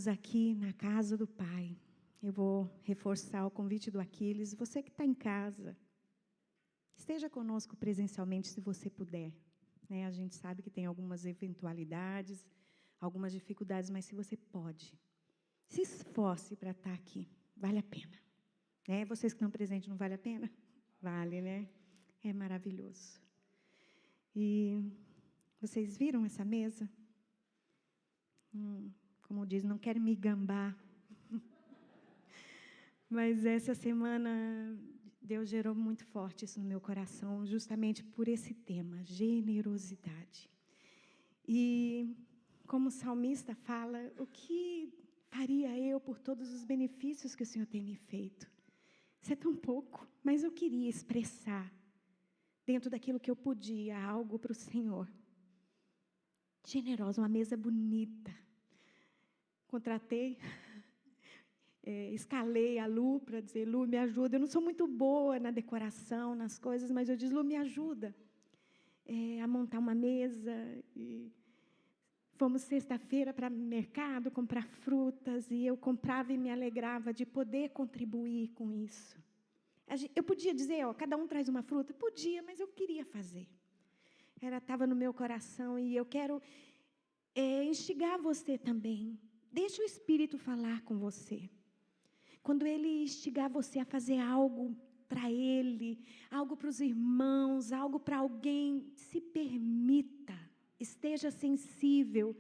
estamos aqui na casa do Pai. Eu vou reforçar o convite do Aquiles. Você que está em casa, esteja conosco presencialmente se você puder. A gente sabe que tem algumas eventualidades, algumas dificuldades, mas se você pode, se esforce para estar aqui. Vale a pena. Vocês que estão presentes, não vale a pena? Vale, né? É maravilhoso. E vocês viram essa mesa? Como diz, não quero me gambar. Mas essa semana, Deus gerou muito forte isso no meu coração, justamente por esse tema, generosidade. E, como o salmista fala, o que faria eu por todos os benefícios que o Senhor tem me feito? Isso é tão pouco, mas eu queria expressar, dentro daquilo que eu podia, algo para o Senhor. Generosa, uma mesa bonita. Contratei, escalei a Lu para dizer, Lu, me ajuda. Eu não sou muito boa na decoração, nas coisas, mas eu disse, Lu, me ajuda a montar uma mesa. E fomos sexta-feira para o mercado comprar frutas, e eu comprava e me alegrava de poder contribuir com isso. Eu podia dizer, cada um traz uma fruta? Podia, mas eu queria fazer. Estava no meu coração, e eu quero instigar você também. Deixa o Espírito falar com você. Quando Ele instigar você a fazer algo para Ele, algo para os irmãos, algo para alguém, se permita, esteja sensível.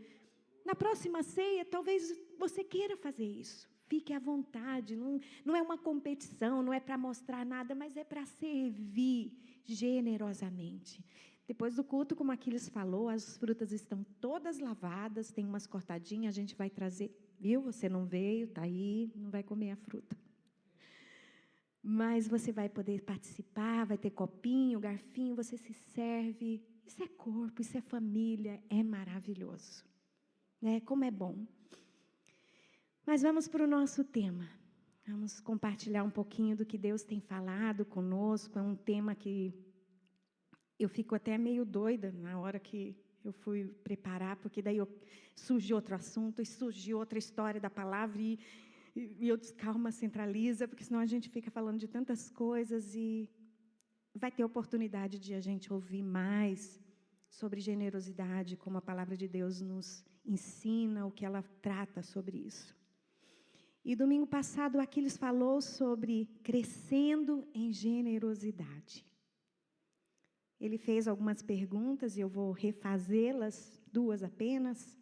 Na próxima ceia, talvez você queira fazer isso. Fique à vontade, não é uma competição, não é para mostrar nada, mas é para servir generosamente. Depois do culto, como Aquiles falou, as frutas estão todas lavadas, tem umas cortadinhas, a gente vai trazer, viu? Você não veio, está aí, não vai comer a fruta. Mas você vai poder participar, vai ter copinho, garfinho, você se serve. Isso é corpo, isso é família, é maravilhoso. Como é bom. Mas vamos para o nosso tema. Vamos compartilhar um pouquinho do que Deus tem falado conosco. É um tema que eu fico até meio doida na hora que eu fui preparar, porque daí surge outro assunto, e surge outra história da palavra, e eu disse, calma, centraliza, porque senão a gente fica falando de tantas coisas, e vai ter oportunidade de a gente ouvir mais sobre generosidade, como a palavra de Deus nos ensina, o que ela trata sobre isso. E domingo passado, Aquiles falou sobre crescendo em generosidade. Ele fez algumas perguntas, e eu vou refazê-las, 2 apenas.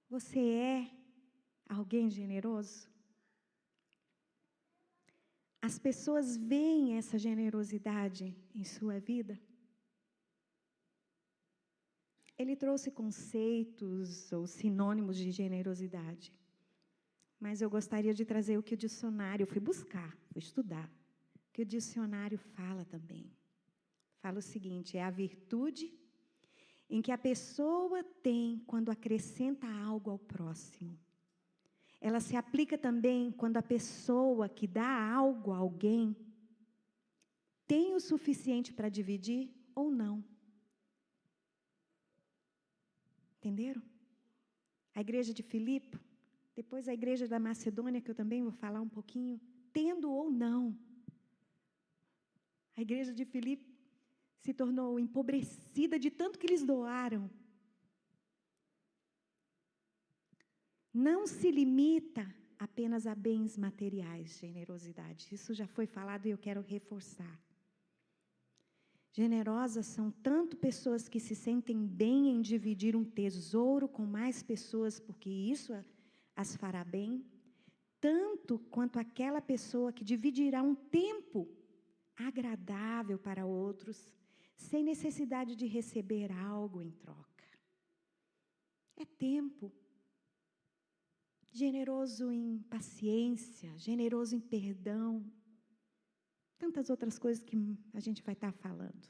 Você é alguém generoso? As pessoas veem essa generosidade em sua vida? Ele trouxe conceitos ou sinônimos de generosidade. Mas eu gostaria de trazer o que o dicionário, eu fui buscar, fui estudar, o que o dicionário fala também. Fala o seguinte, é a virtude em que a pessoa tem quando acrescenta algo ao próximo. Ela se aplica também quando a pessoa que dá algo a alguém tem o suficiente para dividir ou não. Entenderam? A igreja de Filipe, depois a igreja da Macedônia, que eu também vou falar um pouquinho, tendo ou não. A igreja de Filipe se tornou empobrecida de tanto que eles doaram. Não se limita apenas a bens materiais, generosidade. Isso já foi falado e eu quero reforçar. Generosas são tanto pessoas que se sentem bem em dividir um tesouro com mais pessoas, porque isso as fará bem, tanto quanto aquela pessoa que dividirá um tempo agradável para outros, sem necessidade de receber algo em troca. É tempo. Generoso em paciência, generoso em perdão. Tantas outras coisas que a gente vai estar falando.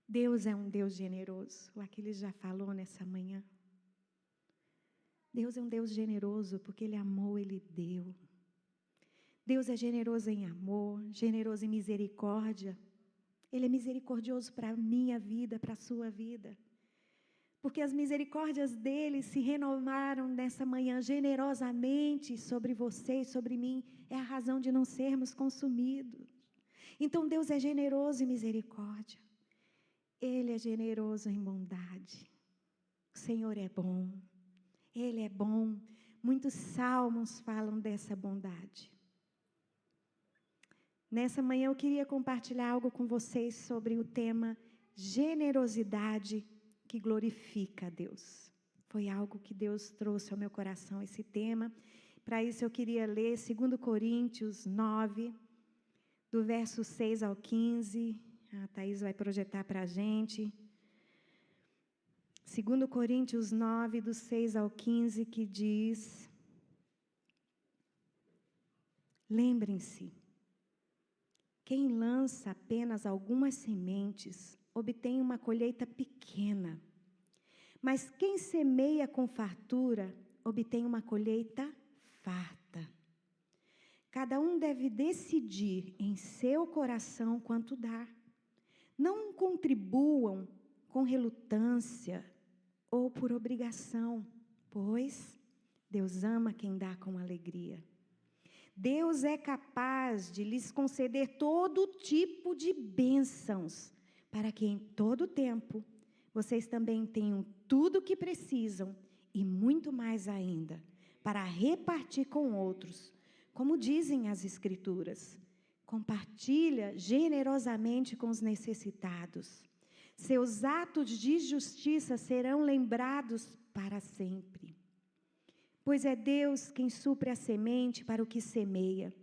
Deus é um Deus generoso. O Aquiles já falou nessa manhã. Deus é um Deus generoso porque Ele amou, Ele deu. Deus é generoso em amor, generoso em misericórdia. Ele é misericordioso para a minha vida, para a sua vida. porque as misericórdias dele se renovaram nessa manhã generosamente sobre você e sobre mim, é a razão de não sermos consumidos. Então Deus é generoso em misericórdia, Ele é generoso em bondade, o Senhor é bom, Ele é bom. Muitos salmos falam dessa bondade. Nessa manhã eu queria compartilhar algo com vocês sobre o tema generosidade que glorifica a Deus. Foi algo que Deus trouxe ao meu coração, esse tema. Para isso eu queria ler 2 Coríntios 9, do verso 6 ao 15. A Thaís vai projetar para a gente. 2 Coríntios 9, do 6 ao 15, que diz: lembrem-se, quem lança apenas algumas sementes obtém uma colheita pequena, mas quem semeia com fartura obtém uma colheita farta. Cada um deve decidir em seu coração quanto dar. Não contribuam com relutância ou por obrigação, pois Deus ama quem dá com alegria. Deus é capaz de lhes conceder todo tipo de bênçãos, para que em todo tempo vocês também tenham tudo o que precisam e muito mais ainda, para repartir com outros. Como dizem as Escrituras, compartilha generosamente com os necessitados. Seus atos de justiça serão lembrados para sempre. Pois é Deus quem supre a semente para o que semeia,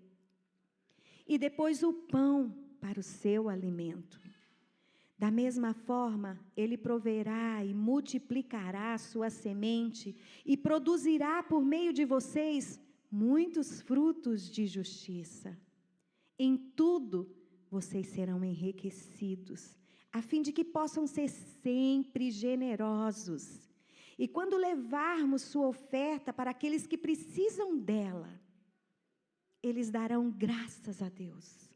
e depois o pão para o seu alimento. Da mesma forma, Ele proverá e multiplicará a sua semente e produzirá por meio de vocês muitos frutos de justiça. Em tudo, vocês serão enriquecidos, a fim de que possam ser sempre generosos. E quando levarmos sua oferta para aqueles que precisam dela, eles darão graças a Deus.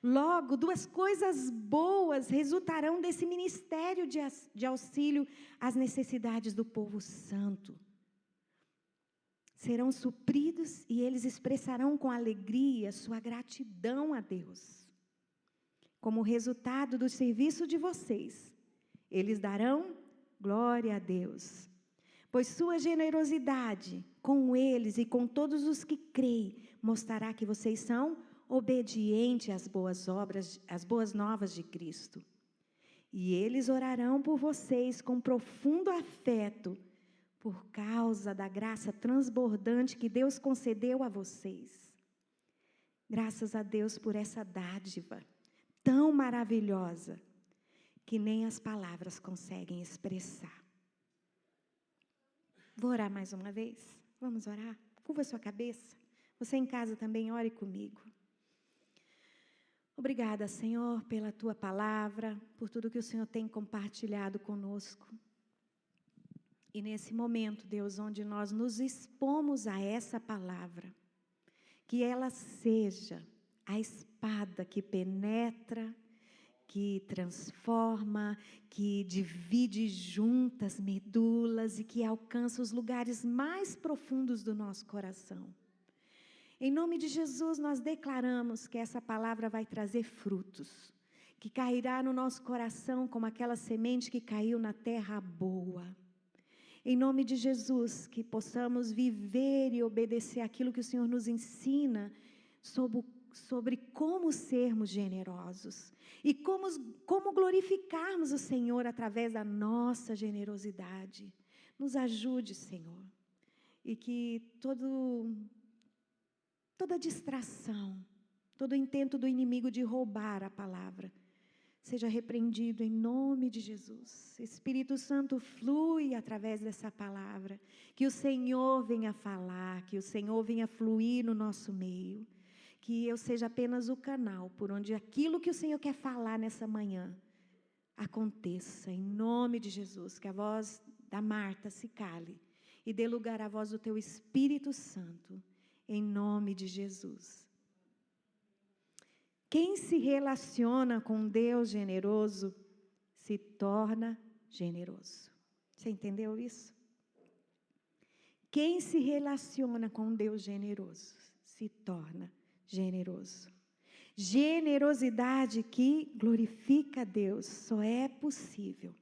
Logo, duas coisas boas resultarão desse ministério de auxílio às necessidades do povo santo. Serão supridos e eles expressarão com alegria sua gratidão a Deus. Como resultado do serviço de vocês, eles darão glória a Deus, pois sua generosidade com eles e com todos os que creem mostrará que vocês são obedientes às boas obras, às boas novas de Cristo. E eles orarão por vocês com profundo afeto, por causa da graça transbordante que Deus concedeu a vocês. Graças a Deus por essa dádiva tão maravilhosa, que nem as palavras conseguem expressar. Vou orar mais uma vez? Vamos orar? Curva sua cabeça. Você em casa também, ore comigo. Obrigada, Senhor, pela Tua palavra, por tudo que o Senhor tem compartilhado conosco. E nesse momento, Deus, onde nós nos expomos a essa palavra, que ela seja a espada que penetra, que transforma, que divide juntas medulas e que alcança os lugares mais profundos do nosso coração. Em nome de Jesus, nós declaramos que essa palavra vai trazer frutos, que cairá no nosso coração como aquela semente que caiu na terra boa. Em nome de Jesus, que possamos viver e obedecer aquilo que o Senhor nos ensina sobre como sermos generosos e como glorificarmos o Senhor através da nossa generosidade. Nos ajude, Senhor, e que toda distração, todo intento do inimigo de roubar a palavra, seja repreendido em nome de Jesus. Espírito Santo, flui através dessa palavra, que o Senhor venha falar, que o Senhor venha fluir no nosso meio, que eu seja apenas o canal por onde aquilo que o Senhor quer falar nessa manhã aconteça, em nome de Jesus. Que a voz da Marta se cale e dê lugar à voz do Teu Espírito Santo, em nome de Jesus. Quem se relaciona com Deus generoso, se torna generoso. Você entendeu isso? Quem se relaciona com um Deus generoso se torna generoso. Generosidade que glorifica a Deus só é possível.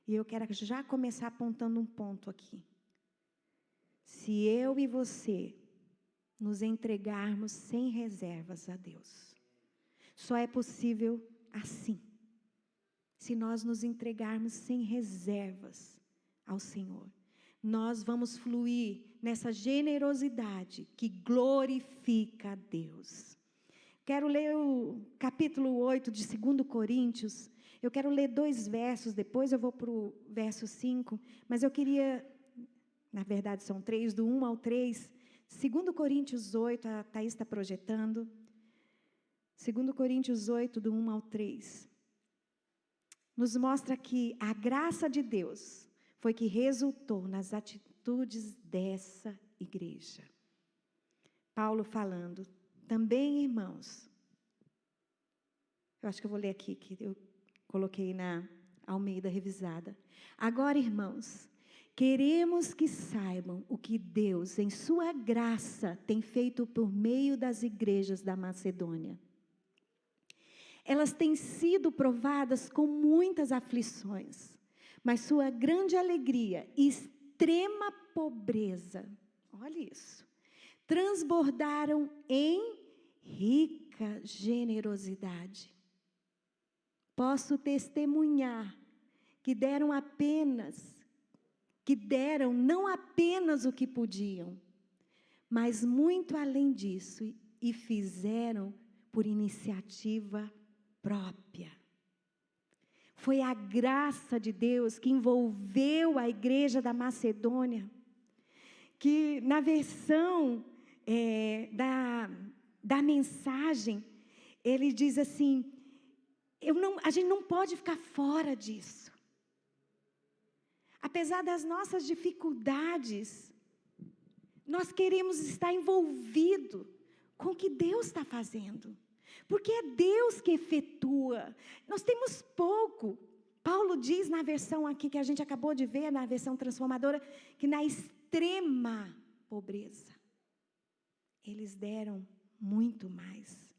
E eu quero já começar apontando um ponto aqui. Se eu e você nos entregarmos sem reservas a Deus, só é possível assim. Se nós nos entregarmos sem reservas ao Senhor, nós vamos fluir nessa generosidade que glorifica a Deus. Quero ler o capítulo 8 de 2 Coríntios. Eu quero ler 2 versos, depois eu vou para o verso 5, mas eu queria, na verdade são 3, do 1 ao 3, 2 Coríntios 8, a Thaís está projetando, 2 Coríntios 8, do 1 ao 3, nos mostra que a graça de Deus foi que resultou nas atitudes dessa igreja. Paulo falando, também irmãos, eu acho que eu vou ler aqui, que eu coloquei na Almeida revisada. Agora, irmãos, queremos que saibam o que Deus, em sua graça, tem feito por meio das igrejas da Macedônia. Elas têm sido provadas com muitas aflições, mas sua grande alegria e extrema pobreza, olha isso, transbordaram em rica generosidade. Posso testemunhar que deram não apenas o que podiam, mas muito além disso, e fizeram por iniciativa própria. Foi a graça de Deus que envolveu a igreja da Macedônia, que na versão da mensagem, ele diz assim, a gente não pode ficar fora disso. Apesar das nossas dificuldades, nós queremos estar envolvido com o que Deus está fazendo. Porque é Deus que efetua. Nós temos pouco. Paulo diz na versão aqui que a gente acabou de ver, na versão transformadora, que na extrema pobreza, eles deram muito mais.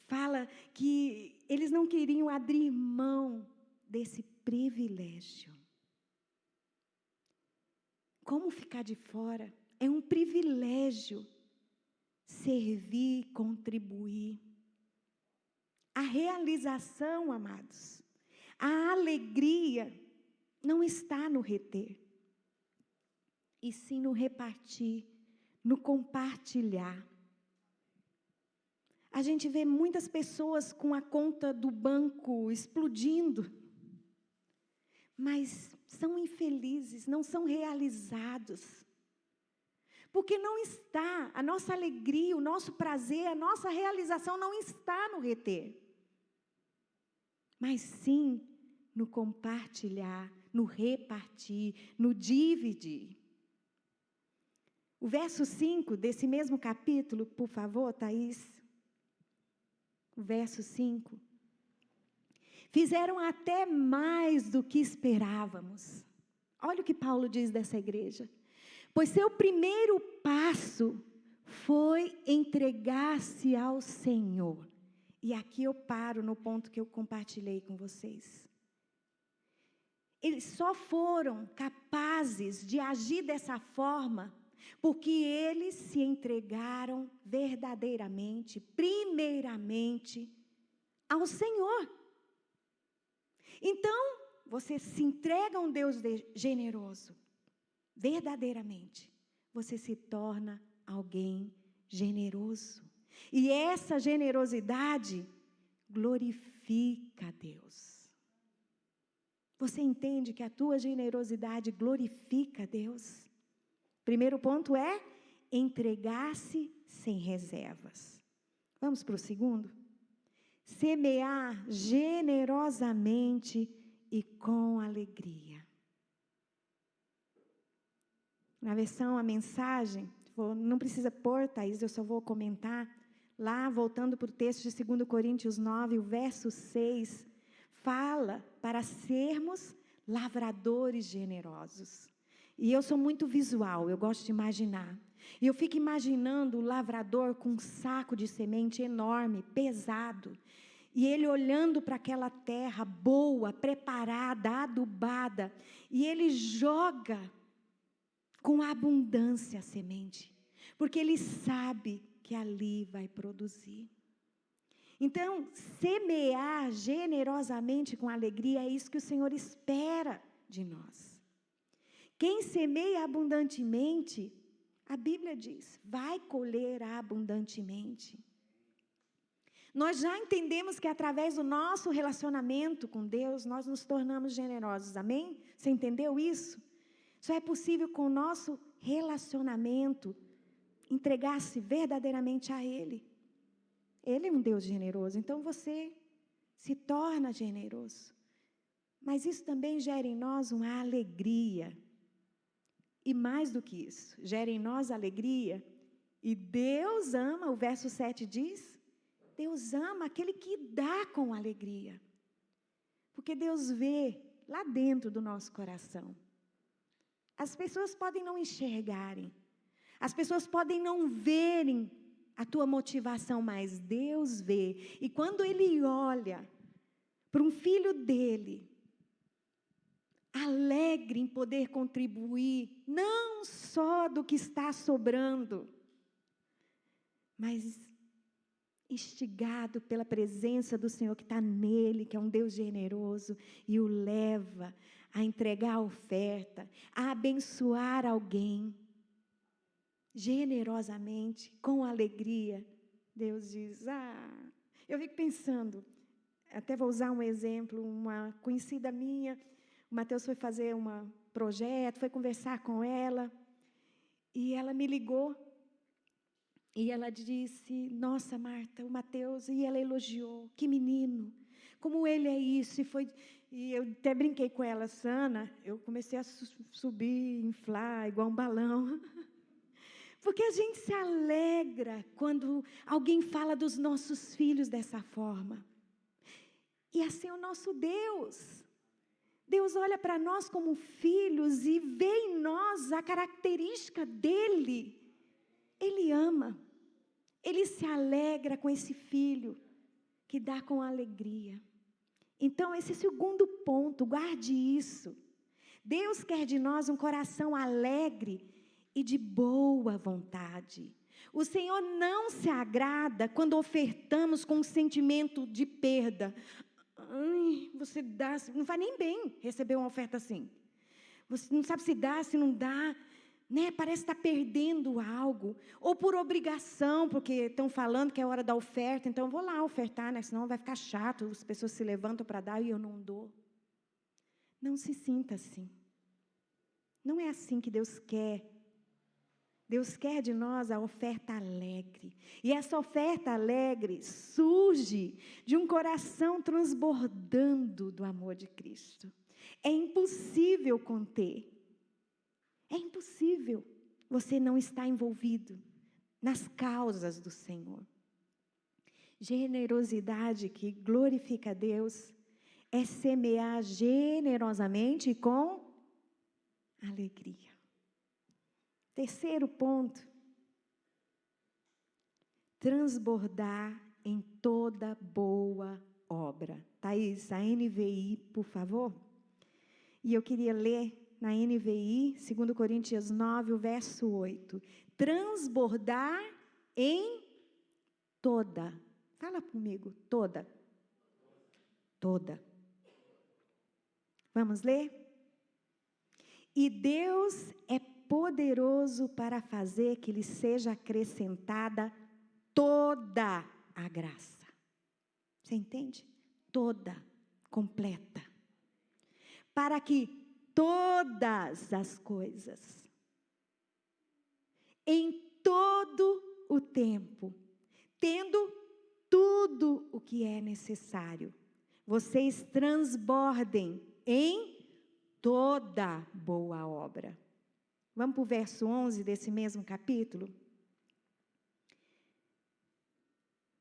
Fala que eles não queriam abrir mão desse privilégio. Como ficar de fora? É um privilégio servir, contribuir. A realização, amados, a alegria não está no reter, e sim no repartir, no compartilhar. A gente vê muitas pessoas com a conta do banco explodindo, mas são infelizes, não são realizados. Porque não está, a nossa alegria, o nosso prazer, a nossa realização não está no reter, mas sim no compartilhar, no repartir, no dividir. O verso 5 desse mesmo capítulo, por favor, Thaís. O verso 5. Fizeram até mais do que esperávamos. Olha o que Paulo diz dessa igreja. Pois seu primeiro passo foi entregar-se ao Senhor. E aqui eu paro no ponto que eu compartilhei com vocês. Eles só foram capazes de agir dessa forma porque eles se entregaram verdadeiramente, primeiramente, ao Senhor. Então, você se entrega a um Deus generoso, verdadeiramente, você se torna alguém generoso. E essa generosidade glorifica a Deus. Você entende que a tua generosidade glorifica a Deus? Primeiro ponto é entregar-se sem reservas. Vamos para o segundo? Semear generosamente e com alegria. Na versão, a mensagem, não precisa pôr, Thaís, eu só vou comentar. Lá, voltando para o texto de 2 Coríntios 9, o verso 6, fala para sermos lavradores generosos. E eu sou muito visual, eu gosto de imaginar. E eu fico imaginando o lavrador com um saco de semente enorme, pesado. E ele olhando para aquela terra boa, preparada, adubada. E ele joga com abundância a semente. Porque ele sabe que ali vai produzir. Então, semear generosamente com alegria é isso que o Senhor espera de nós. Quem semeia abundantemente, a Bíblia diz, vai colher abundantemente. Nós já entendemos que através do nosso relacionamento com Deus, nós nos tornamos generosos, amém? Você entendeu isso? Só é possível com o nosso relacionamento, entregar-se verdadeiramente a Ele. Ele é um Deus generoso, então você se torna generoso. Mas isso também gera em nós uma alegria. E mais do que isso, gera em nós alegria. E Deus ama, o verso 7 diz, Deus ama aquele que dá com alegria. Porque Deus vê lá dentro do nosso coração. As pessoas podem não enxergarem. As pessoas podem não verem a tua motivação, mas Deus vê. E quando Ele olha para um filho dele, alegre em poder contribuir, não só do que está sobrando, mas instigado pela presença do Senhor que está nele, que é um Deus generoso, e o leva a entregar a oferta, a abençoar alguém, generosamente, com alegria. Deus diz, eu fico pensando, até vou usar um exemplo, uma conhecida minha, o Mateus foi fazer um projeto, foi conversar com ela, e ela me ligou, e ela disse, nossa Marta, o Mateus, e ela elogiou, que menino, como ele é isso, e eu até brinquei com ela, Sana, eu comecei a subir, inflar, igual um balão, porque a gente se alegra quando alguém fala dos nossos filhos dessa forma, e assim é o nosso Deus. Deus olha para nós como filhos e vê em nós a característica dele. Ele ama. Ele se alegra com esse filho que dá com alegria. Então, esse segundo ponto, guarde isso. Deus quer de nós um coração alegre e de boa vontade. O Senhor não se agrada quando ofertamos com um sentimento de perda. Você dá, não vai nem bem receber uma oferta assim. Você não sabe se dá, se não dá, né? Parece estar perdendo algo. Ou por obrigação, porque estão falando que é hora da oferta, então eu vou lá ofertar, né? Senão vai ficar chato, as pessoas se levantam para dar e eu não dou. Não se sinta assim. Não é assim que Deus quer. Deus quer de nós a oferta alegre. E essa oferta alegre surge de um coração transbordando do amor de Cristo. É impossível conter. É impossível você não estar envolvido nas causas do Senhor. Generosidade que glorifica a Deus é semear generosamente e com alegria. Terceiro ponto, transbordar em toda boa obra. Thaís, a NVI, por favor. E eu queria ler na NVI, 2 Coríntios 9, o verso 8. Transbordar em toda. Fala comigo, toda. Toda. Vamos ler? E Deus é poderoso para fazer que lhe seja acrescentada toda a graça. Você entende? Toda, completa. Para que todas as coisas, em todo o tempo, tendo tudo o que é necessário, vocês transbordem em toda boa obra. Vamos para o verso 11 desse mesmo capítulo?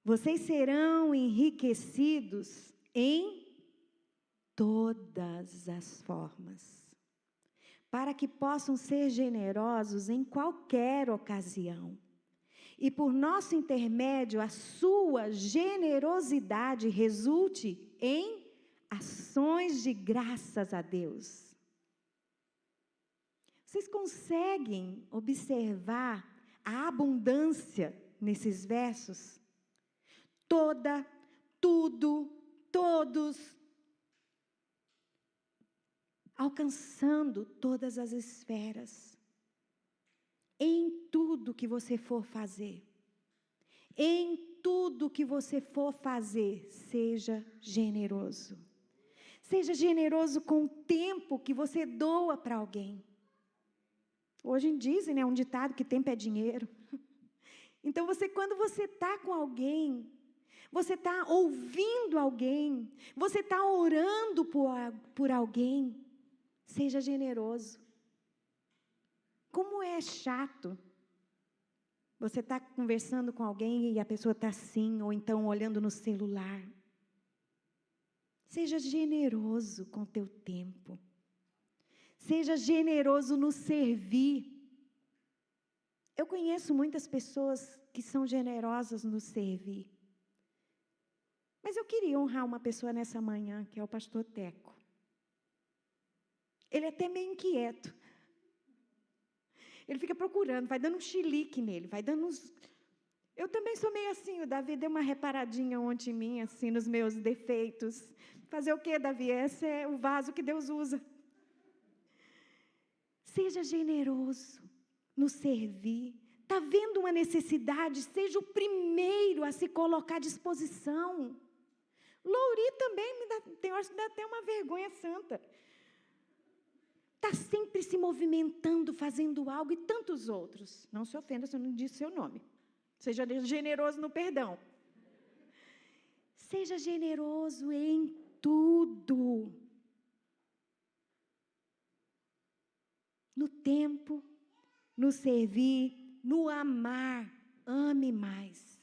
Vocês serão enriquecidos em todas as formas, para que possam ser generosos em qualquer ocasião. E por nosso intermédio, a sua generosidade resulte em ações de graças a Deus. Vocês conseguem observar a abundância nesses versos? Toda, tudo, todos, alcançando todas as esferas. Em tudo que você for fazer, seja generoso. Seja generoso com o tempo que você doa para alguém. Hoje dizem, né, um ditado que tempo é dinheiro. Então, quando você está com alguém, você está ouvindo alguém, você está orando por alguém, seja generoso. Como é chato você estar conversando com alguém e a pessoa está assim, ou então olhando no celular. Seja generoso com o teu tempo. Seja generoso no servir. Eu conheço muitas pessoas que são generosas no servir. Mas eu queria honrar uma pessoa nessa manhã, que é o pastor Teco. Ele é até meio inquieto. Ele fica procurando, vai dando um chilique nele, vai dando uns... Eu também sou meio assim, o Davi deu uma reparadinha ontem em mim, assim, nos meus defeitos. Fazer o quê, Davi? Esse é o vaso que Deus usa. Seja generoso no servir. Está vendo uma necessidade? Seja o primeiro a se colocar à disposição. Louri também tem horas que dá até uma vergonha santa. Está sempre se movimentando, fazendo algo, e tantos outros. Não se ofenda se eu não disse seu nome. Seja generoso no perdão. Seja generoso em tudo. No tempo, no servir, no amar. Ame mais.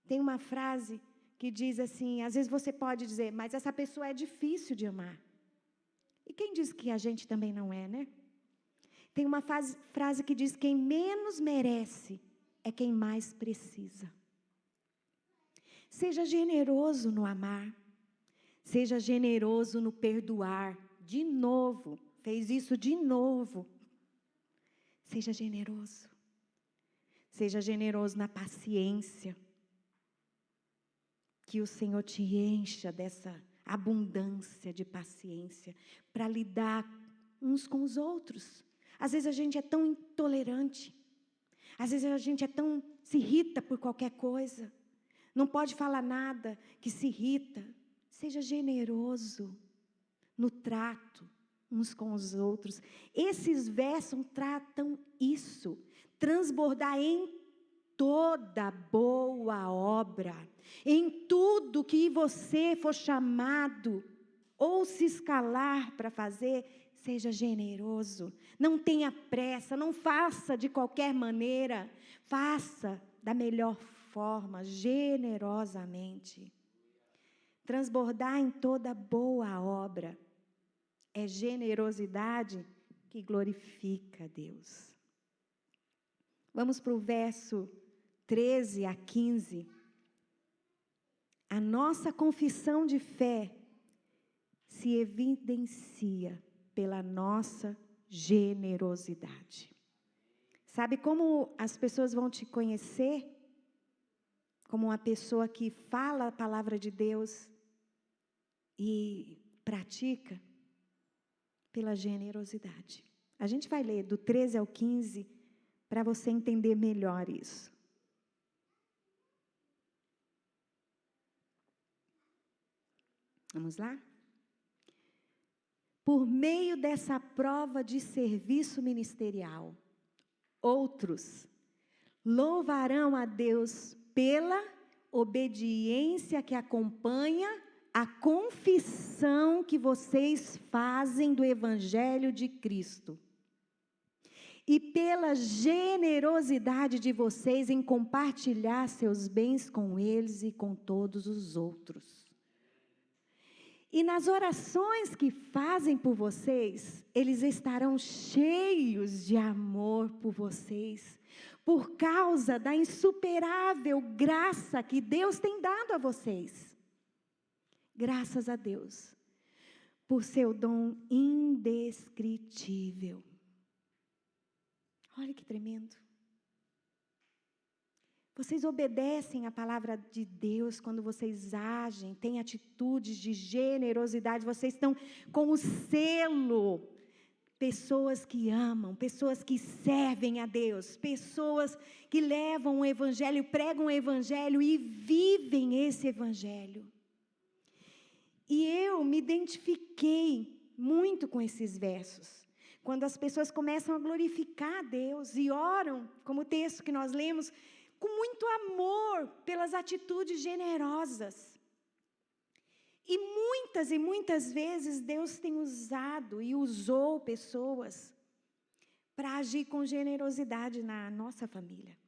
Tem uma frase que diz assim, às vezes você pode dizer, mas essa pessoa é difícil de amar. E quem diz que a gente também não é, né? Tem uma frase que diz, quem menos merece é quem mais precisa. Seja generoso no amar. Seja generoso no perdoar. De novo, fez isso de novo. Seja generoso. Seja generoso na paciência. Que o Senhor te encha dessa abundância de paciência para lidar uns com os outros. Às vezes a gente é tão intolerante. Às vezes a gente se irrita por qualquer coisa. Não pode falar nada que se irrita. Seja generoso no trato uns com os outros. Esses versos tratam isso. Transbordar em toda boa obra, em tudo que você for chamado ou se escalar para fazer, seja generoso. Não tenha pressa, não faça de qualquer maneira, faça da melhor forma, generosamente. Transbordar em toda boa obra é generosidade que glorifica a Deus. Vamos para o verso 13 a 15. A nossa confissão de fé se evidencia pela nossa generosidade. Sabe como as pessoas vão te conhecer? Como uma pessoa que fala a palavra de Deus e pratica? Pela generosidade. A gente vai ler do 13 ao 15 para você entender melhor isso. Vamos lá? Por meio dessa prova de serviço ministerial, outros louvarão a Deus pela obediência que acompanha a confissão que vocês fazem do Evangelho de Cristo. E pela generosidade de vocês em compartilhar seus bens com eles e com todos os outros. E nas orações que fazem por vocês, eles estarão cheios de amor por vocês, por causa da insuperável graça que Deus tem dado a vocês. Graças a Deus, por seu dom indescritível. Olha que tremendo. Vocês obedecem a palavra de Deus quando vocês agem, têm atitudes de generosidade, vocês estão com o selo. Pessoas que amam, pessoas que servem a Deus, pessoas que levam o Evangelho, pregam o Evangelho e vivem esse Evangelho. E eu me identifiquei muito com esses versos. Quando as pessoas começam a glorificar a Deus e oram, como o texto que nós lemos, com muito amor pelas atitudes generosas. E muitas vezes Deus tem usado e usou pessoas para agir com generosidade na nossa família.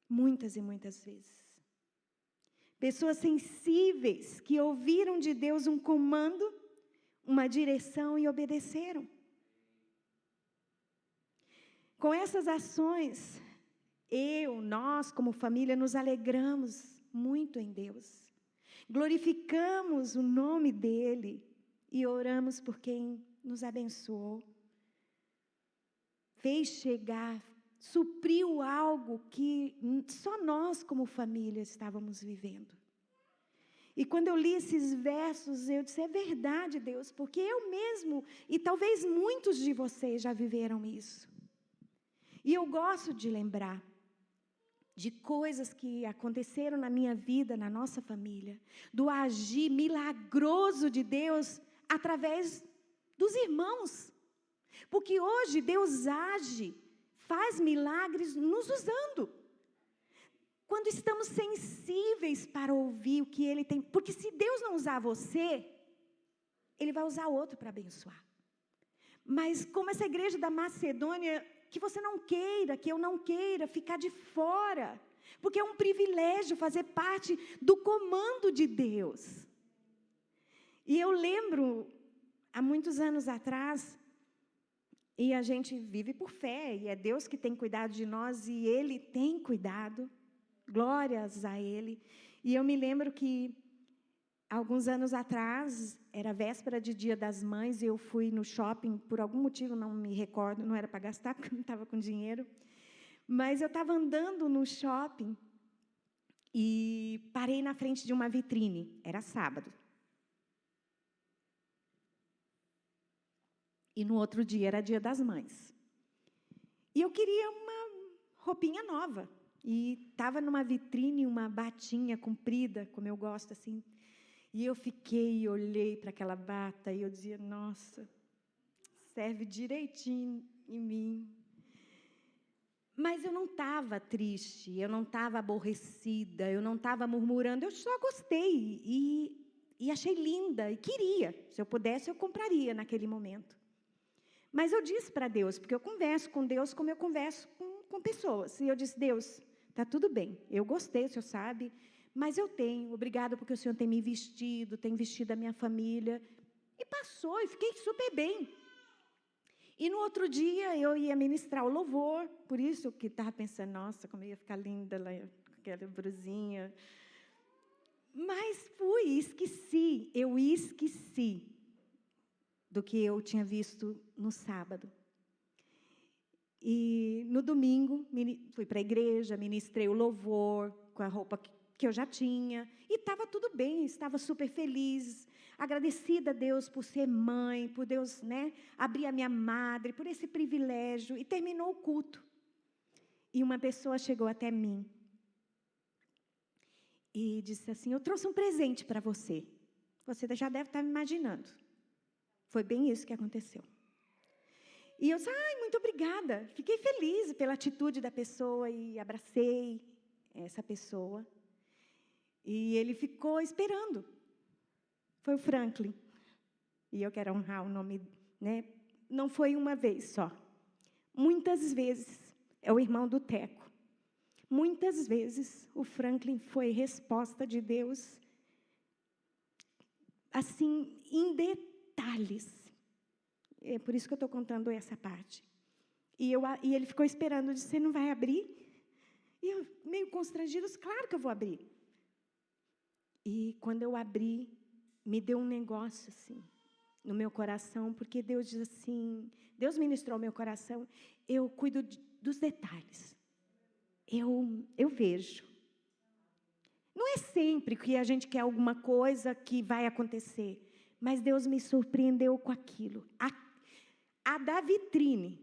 Muitas e muitas vezes. Pessoas sensíveis que ouviram de Deus um comando, uma direção e obedeceram. Com essas ações, nós como família nos alegramos muito em Deus. Glorificamos o nome dEle e oramos por quem nos abençoou. Fez chegar, supriu algo que só nós como família estávamos vivendo. E quando eu li esses versos, eu disse, é verdade, Deus, porque eu mesmo, e talvez muitos de vocês já viveram isso. E eu gosto de lembrar de coisas que aconteceram na minha vida, na nossa família, do agir milagroso de Deus através dos irmãos. Porque hoje Deus age, faz milagres nos usando. Quando estamos sensíveis para ouvir o que Ele tem, porque se Deus não usar você, Ele vai usar outro para abençoar. Mas como essa igreja da Macedônia, que você não queira, que eu não queira ficar de fora, porque é um privilégio fazer parte do comando de Deus. E eu lembro, há muitos anos atrás, e a gente vive por fé, e é Deus que tem cuidado de nós, e Ele tem cuidado, glórias a Ele. E eu me lembro que, alguns anos atrás, era véspera de Dia das Mães, e eu fui no shopping, por algum motivo, não me recordo, não era para gastar, porque eu não estava com dinheiro, mas eu estava andando no shopping, e parei na frente de uma vitrine, era sábado. E no outro dia, era Dia das Mães. E eu queria uma roupinha nova, e estava numa vitrine, uma batinha comprida, como eu gosto, assim. E eu fiquei e olhei para aquela bata e eu dizia, nossa, serve direitinho em mim. Mas eu não estava triste, eu não estava aborrecida, eu não estava murmurando, eu só gostei e achei linda e queria. Se eu pudesse, eu compraria naquele momento. Mas eu disse para Deus, porque eu converso com Deus como eu converso com pessoas. E eu disse, Deus, está tudo bem, eu gostei, o Senhor sabe, mas eu tenho, obrigada porque o Senhor tem me vestido, tem vestido a minha família. E passou, e fiquei super bem. E no outro dia, eu ia ministrar o louvor, por isso que estava pensando, nossa, como eu ia ficar linda lá, com aquela brusinha. Mas eu esqueci do que eu tinha visto no sábado. E no domingo, fui para a igreja, ministrei o louvor com a roupa que eu já tinha, e estava tudo bem, estava super feliz, agradecida a Deus por ser mãe, por Deus, abrir a minha madre, por esse privilégio, e terminou o culto. E uma pessoa chegou até mim e disse assim, eu trouxe um presente para você. Você já deve estar me imaginando. Foi bem isso que aconteceu. E eu disse, muito obrigada. Fiquei feliz pela atitude da pessoa e abracei essa pessoa. E ele ficou esperando. Foi o Franklin. E eu quero honrar o nome, Não foi uma vez só. Muitas vezes, é o irmão do Teco. Muitas vezes, o Franklin foi resposta de Deus assim, em detalhes. É por isso que eu estou contando essa parte. E ele ficou esperando, eu disse, você não vai abrir? E eu, meio constrangida, claro que eu vou abrir. E quando eu abri, me deu um negócio assim, no meu coração, porque Deus diz assim, Deus ministrou ao meu coração, eu cuido dos detalhes. Eu vejo. Não é sempre que a gente quer alguma coisa que vai acontecer, mas Deus me surpreendeu com aquilo. A da vitrine,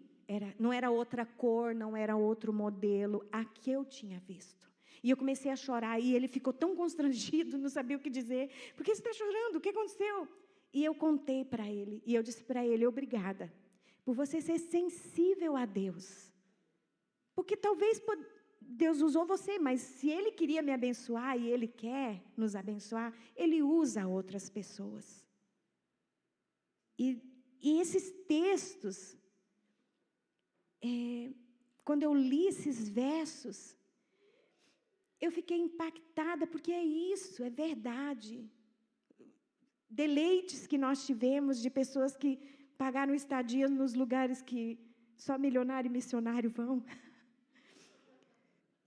não era outra cor, não era outro modelo, a que eu tinha visto. E eu comecei a chorar, e ele ficou tão constrangido, não sabia o que dizer. Por que você está chorando? O que aconteceu? E eu contei para ele, e eu disse para ele, obrigada, por você ser sensível a Deus. Porque talvez Deus usou você, mas se Ele queria me abençoar, e Ele quer nos abençoar, Ele usa outras pessoas. E esses textos, quando eu li esses versos, eu fiquei impactada, porque é isso, é verdade. Deleites que nós tivemos de pessoas que pagaram estadia nos lugares que só milionário e missionário vão.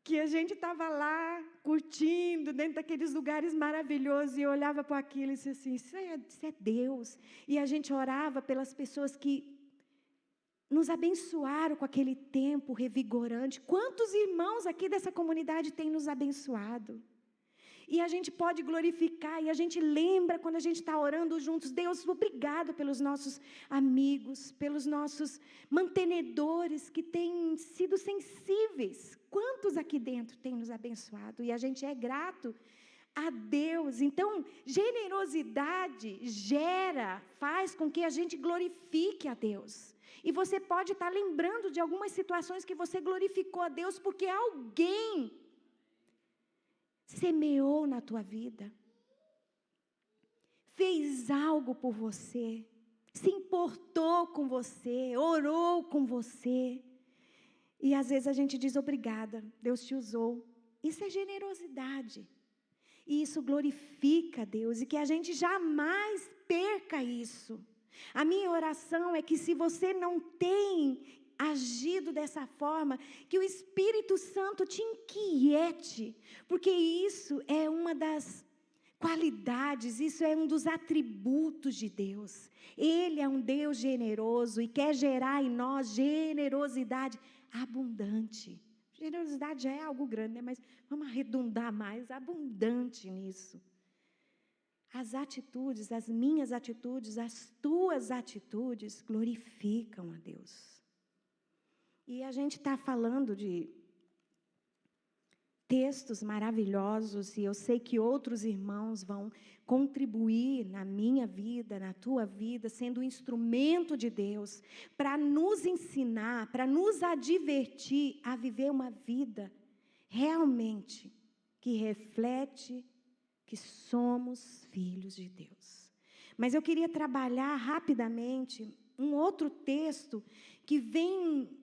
Que a gente estava lá, curtindo, dentro daqueles lugares maravilhosos, e eu olhava para aquilo e disse assim, isso é Deus. E a gente orava pelas pessoas que nos abençoaram com aquele tempo revigorante. Quantos irmãos aqui dessa comunidade têm nos abençoado? E a gente pode glorificar, e a gente lembra quando a gente está orando juntos, Deus, obrigado pelos nossos amigos, pelos nossos mantenedores que têm sido sensíveis. Quantos aqui dentro têm nos abençoado? E a gente é grato a Deus. Então, generosidade faz com que a gente glorifique a Deus. E você pode estar lembrando de algumas situações que você glorificou a Deus, porque alguém semeou na tua vida, fez algo por você, se importou com você, orou com você. E às vezes a gente diz obrigada, Deus te usou. Isso é generosidade. E isso glorifica a Deus, e que a gente jamais perca isso. A minha oração é que, se você não tem agido dessa forma, que o Espírito Santo te inquiete, porque isso é uma das qualidades, isso é um dos atributos de Deus. Ele é um Deus generoso e quer gerar em nós generosidade abundante. Generosidade já é algo grande, né? Mas vamos arredondar mais, abundante nisso. As atitudes, as minhas atitudes, as tuas atitudes glorificam a Deus. E a gente está falando de textos maravilhosos, e eu sei que outros irmãos vão contribuir na minha vida, na tua vida, sendo um instrumento de Deus, para nos ensinar, para nos advertir a viver uma vida realmente que reflete que somos filhos de Deus. Mas eu queria trabalhar rapidamente um outro texto que vem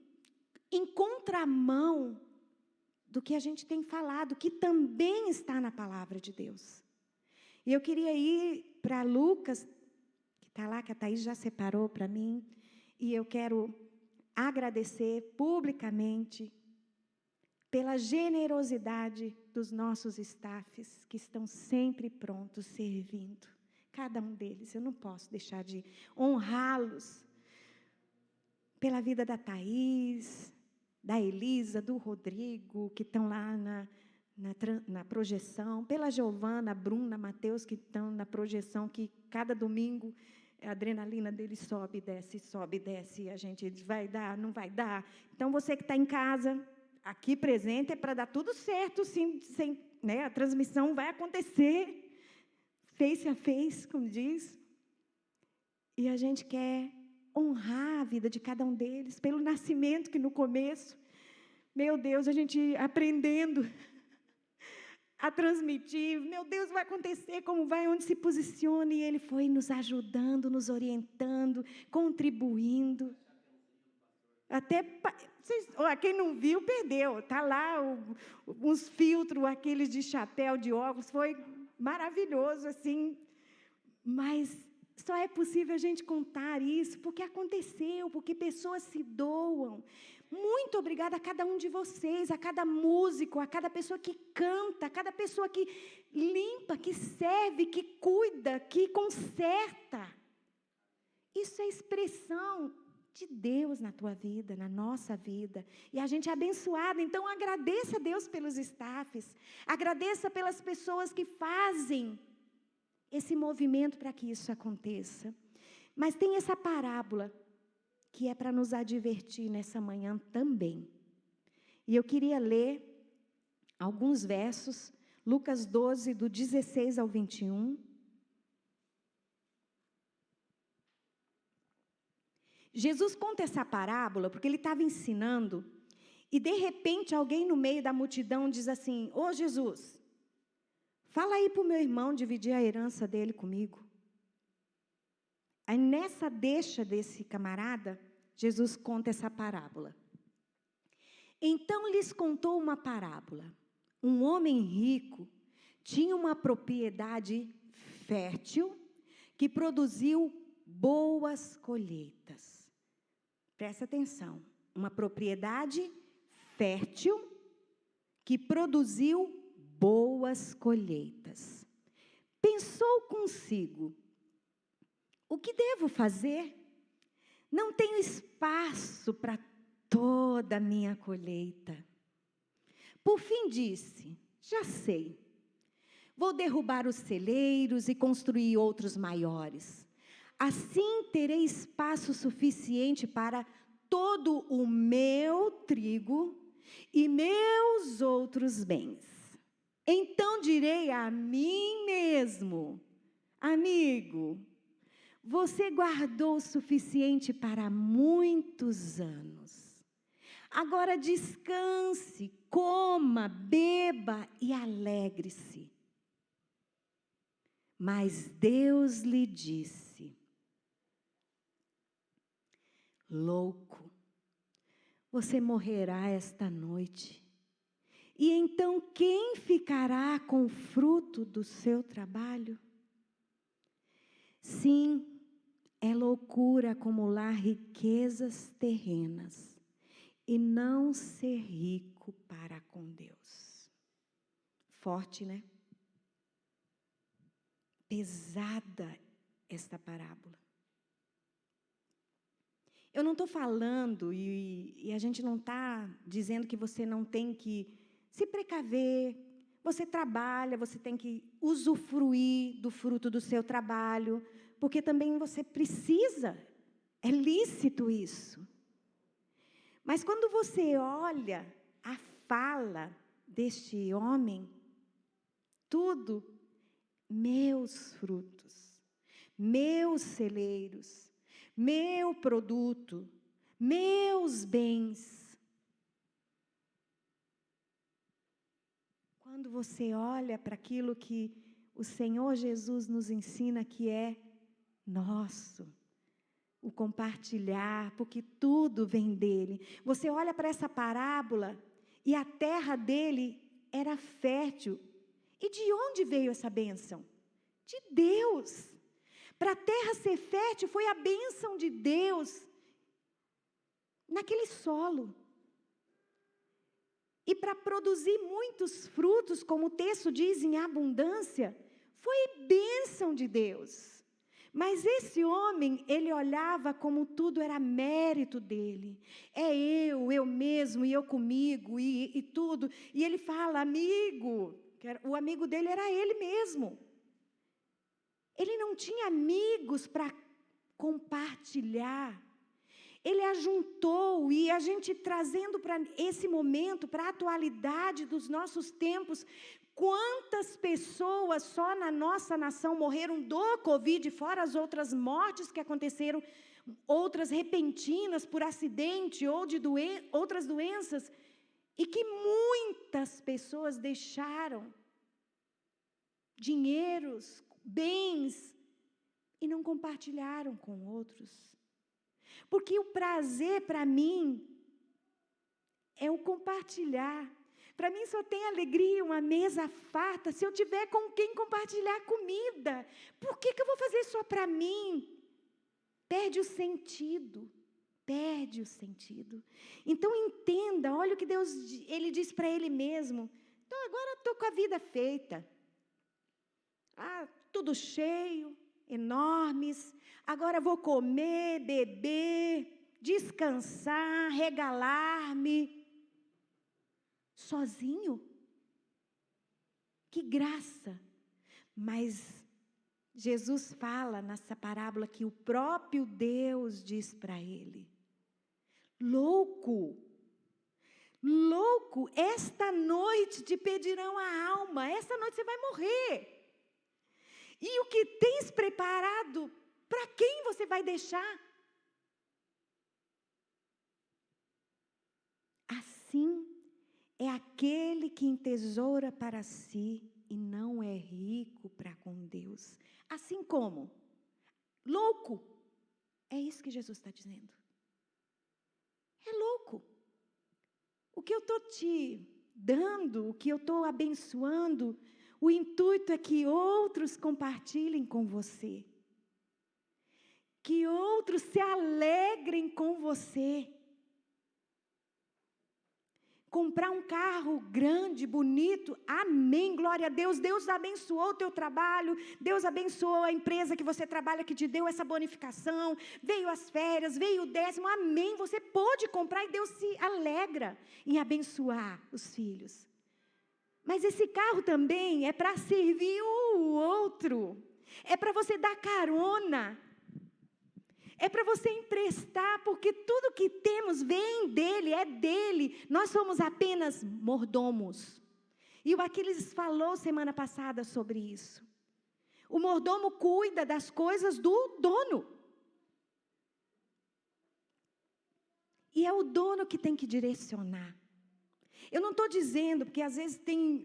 em contramão do que a gente tem falado, que também está na palavra de Deus. E eu queria ir para Lucas, que está lá, que a Thaís já separou para mim, e eu quero agradecer publicamente pela generosidade dos nossos staffs, que estão sempre prontos, servindo. Cada um deles, eu não posso deixar de honrá-los pela vida da Thaís, da Elisa, do Rodrigo, que estão lá na projeção, pela Giovana, Bruna, Mateus, que estão na projeção, que cada domingo a adrenalina deles sobe e desce, e a gente diz, vai dar, não vai dar. Então, você que está em casa, aqui presente, é para dar tudo certo, sim, né? A transmissão vai acontecer, face a face, como diz, e a gente quer honrar a vida de cada um deles, pelo nascimento que no começo, meu Deus, a gente aprendendo a transmitir, meu Deus, vai acontecer, como vai, onde se posiciona, e ele foi nos ajudando, nos orientando, contribuindo. Até, quem não viu, perdeu, está lá uns filtros, aqueles de chapéu, de óculos, foi maravilhoso, assim, Mas só é possível a gente contar isso porque aconteceu, porque pessoas se doam. Muito obrigada a cada um de vocês, a cada músico, a cada pessoa que canta, a cada pessoa que limpa, que serve, que cuida, que conserta. Isso é expressão de Deus na tua vida, na nossa vida. E a gente é abençoada. Então, agradeça a Deus pelos staffs. Agradeça pelas pessoas que fazem esse movimento para que isso aconteça. Mas tem essa parábola que é para nos advertir nessa manhã também. E eu queria ler alguns versos, Lucas 12, do 16 ao 21. Jesus conta essa parábola porque ele estava ensinando e, de repente, alguém no meio da multidão diz assim: ô Jesus, fala aí para o meu irmão dividir a herança dele comigo. Aí, nessa deixa desse camarada, Jesus conta essa parábola. Então, lhes contou uma parábola. Um homem rico tinha uma propriedade fértil que produziu boas colheitas. Presta atenção. Uma propriedade fértil que produziu boas colheitas. Pensou consigo: o que devo fazer? Não tenho espaço para toda a minha colheita. Por fim disse: já sei. Vou derrubar os celeiros e construir outros maiores. Assim terei espaço suficiente para todo o meu trigo e meus outros bens. Então direi a mim mesmo: amigo, você guardou o suficiente para muitos anos. Agora descanse, coma, beba e alegre-se. Mas Deus lhe disse: louco, você morrerá esta noite. E então quem ficará com o fruto do seu trabalho? Sim, é loucura acumular riquezas terrenas e não ser rico para com Deus. Forte, né? Pesada esta parábola. Eu não estou falando, e a gente não está dizendo que você não tem que se precaver. Você trabalha, você tem que usufruir do fruto do seu trabalho, porque também você precisa, é lícito isso. Mas quando você olha a fala deste homem, tudo, meus frutos, meus celeiros, meu produto, meus bens. Quando você olha para aquilo que o Senhor Jesus nos ensina que é nosso, o compartilhar, porque tudo vem dele. Você olha para essa parábola e a terra dele era fértil. E de onde veio essa bênção? De Deus. Para a terra ser fértil, foi a bênção de Deus naquele solo. E para produzir muitos frutos, como o texto diz, em abundância, foi bênção de Deus. Mas esse homem, ele olhava como tudo era mérito dele. É eu mesmo, e eu comigo, e tudo. E ele fala, amigo, o amigo dele era ele mesmo. Ele não tinha amigos para compartilhar. Ele ajuntou, e a gente trazendo para esse momento, para a atualidade dos nossos tempos, quantas pessoas só na nossa nação morreram do Covid, fora as outras mortes que aconteceram, outras repentinas por acidente ou de outras doenças, e que muitas pessoas deixaram dinheiros, bens, e não compartilharam com outros. Porque o prazer para mim é o compartilhar. Para mim só tem alegria uma mesa farta se eu tiver com quem compartilhar comida. Por que eu vou fazer só para mim? Perde o sentido. Perde o sentido. Então entenda, olha o que Deus, Ele diz para Ele mesmo. Então agora estou com a vida feita. Tudo cheio, enormes. Agora vou comer, beber, descansar, regalar-me. Sozinho? Que graça! Mas Jesus fala nessa parábola que o próprio Deus diz para ele: louco, louco, esta noite te pedirão a alma, esta noite você vai morrer. E o que tens preparado, para quem você vai deixar? Assim é aquele que entesoura para si e não é rico para com Deus. Assim como? Louco. É isso que Jesus está dizendo. É louco. O que eu estou te dando, o que eu estou abençoando, o intuito é que outros compartilhem com você. Que outros se alegrem com você. Comprar um carro grande, bonito, amém, glória a Deus. Deus abençoou o teu trabalho, Deus abençoou a empresa que você trabalha, que te deu essa bonificação, veio as férias, veio o 10º, amém. Você pode comprar e Deus se alegra em abençoar os filhos. Mas esse carro também é para servir o outro, é para você dar carona, é para você emprestar, porque tudo que temos vem dele, é dele, nós somos apenas mordomos. E o Aquiles falou semana passada sobre isso. O mordomo cuida das coisas do dono. E é o dono que tem que direcionar. Eu não estou dizendo, porque às vezes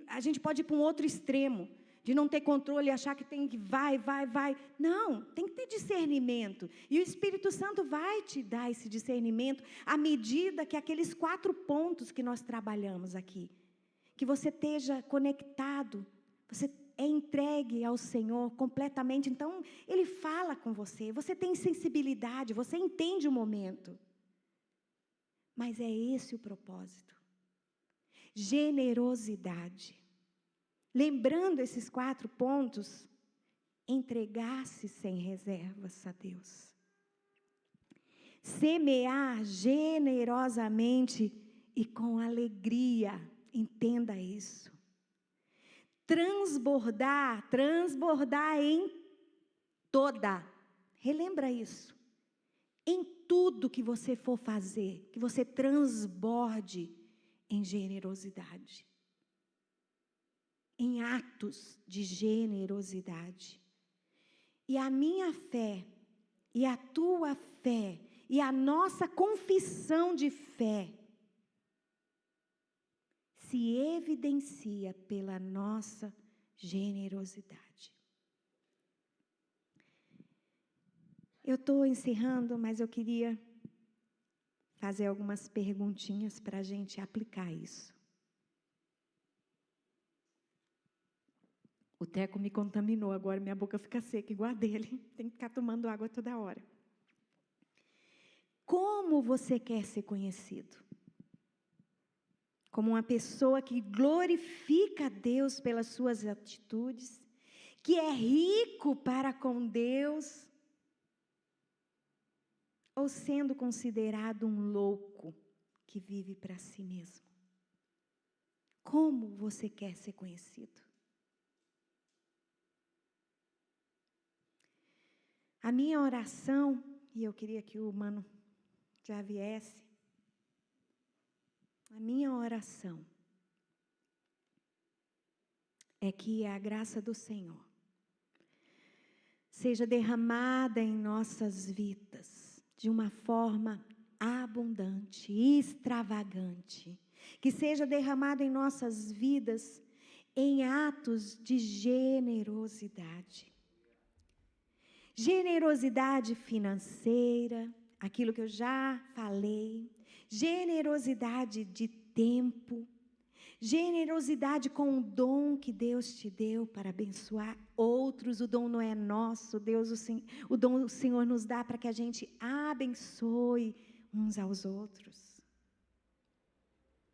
a gente pode ir para um outro extremo, de não ter controle e achar que tem que vai. Não, tem que ter discernimento. E o Espírito Santo vai te dar esse discernimento à medida que aqueles 4 pontos que nós trabalhamos aqui, que você esteja conectado, você é entregue ao Senhor completamente. Então, Ele fala com você, você tem sensibilidade, você entende o momento. Mas é esse o propósito. Generosidade. Lembrando esses 4 pontos, entregar-se sem reservas a Deus. Semear generosamente e com alegria, entenda isso. Transbordar em toda, relembra isso. Em tudo que você for fazer, que você transborde em generosidade. Em atos de generosidade. E a minha fé, e a tua fé, e a nossa confissão de fé, se evidencia pela nossa generosidade. Eu estou encerrando, mas eu queria fazer algumas perguntinhas para a gente aplicar isso. O Teco me contaminou, agora minha boca fica seca igual a dele. Tem que ficar tomando água toda hora. Como você quer ser conhecido? Como uma pessoa que glorifica a Deus pelas suas atitudes, que é rico para com Deus, ou sendo considerado um louco que vive para si mesmo? Como você quer ser conhecido? A minha oração, e eu queria que o mano já viesse, a minha oração é que a graça do Senhor seja derramada em nossas vidas de uma forma abundante, extravagante, que seja derramada em nossas vidas em atos de generosidade. Generosidade financeira, aquilo que eu já falei, generosidade de tempo, Generosidade com o dom que Deus te deu para abençoar outros. O dom não é nosso, o dom o Senhor nos dá para que a gente abençoe uns aos outros.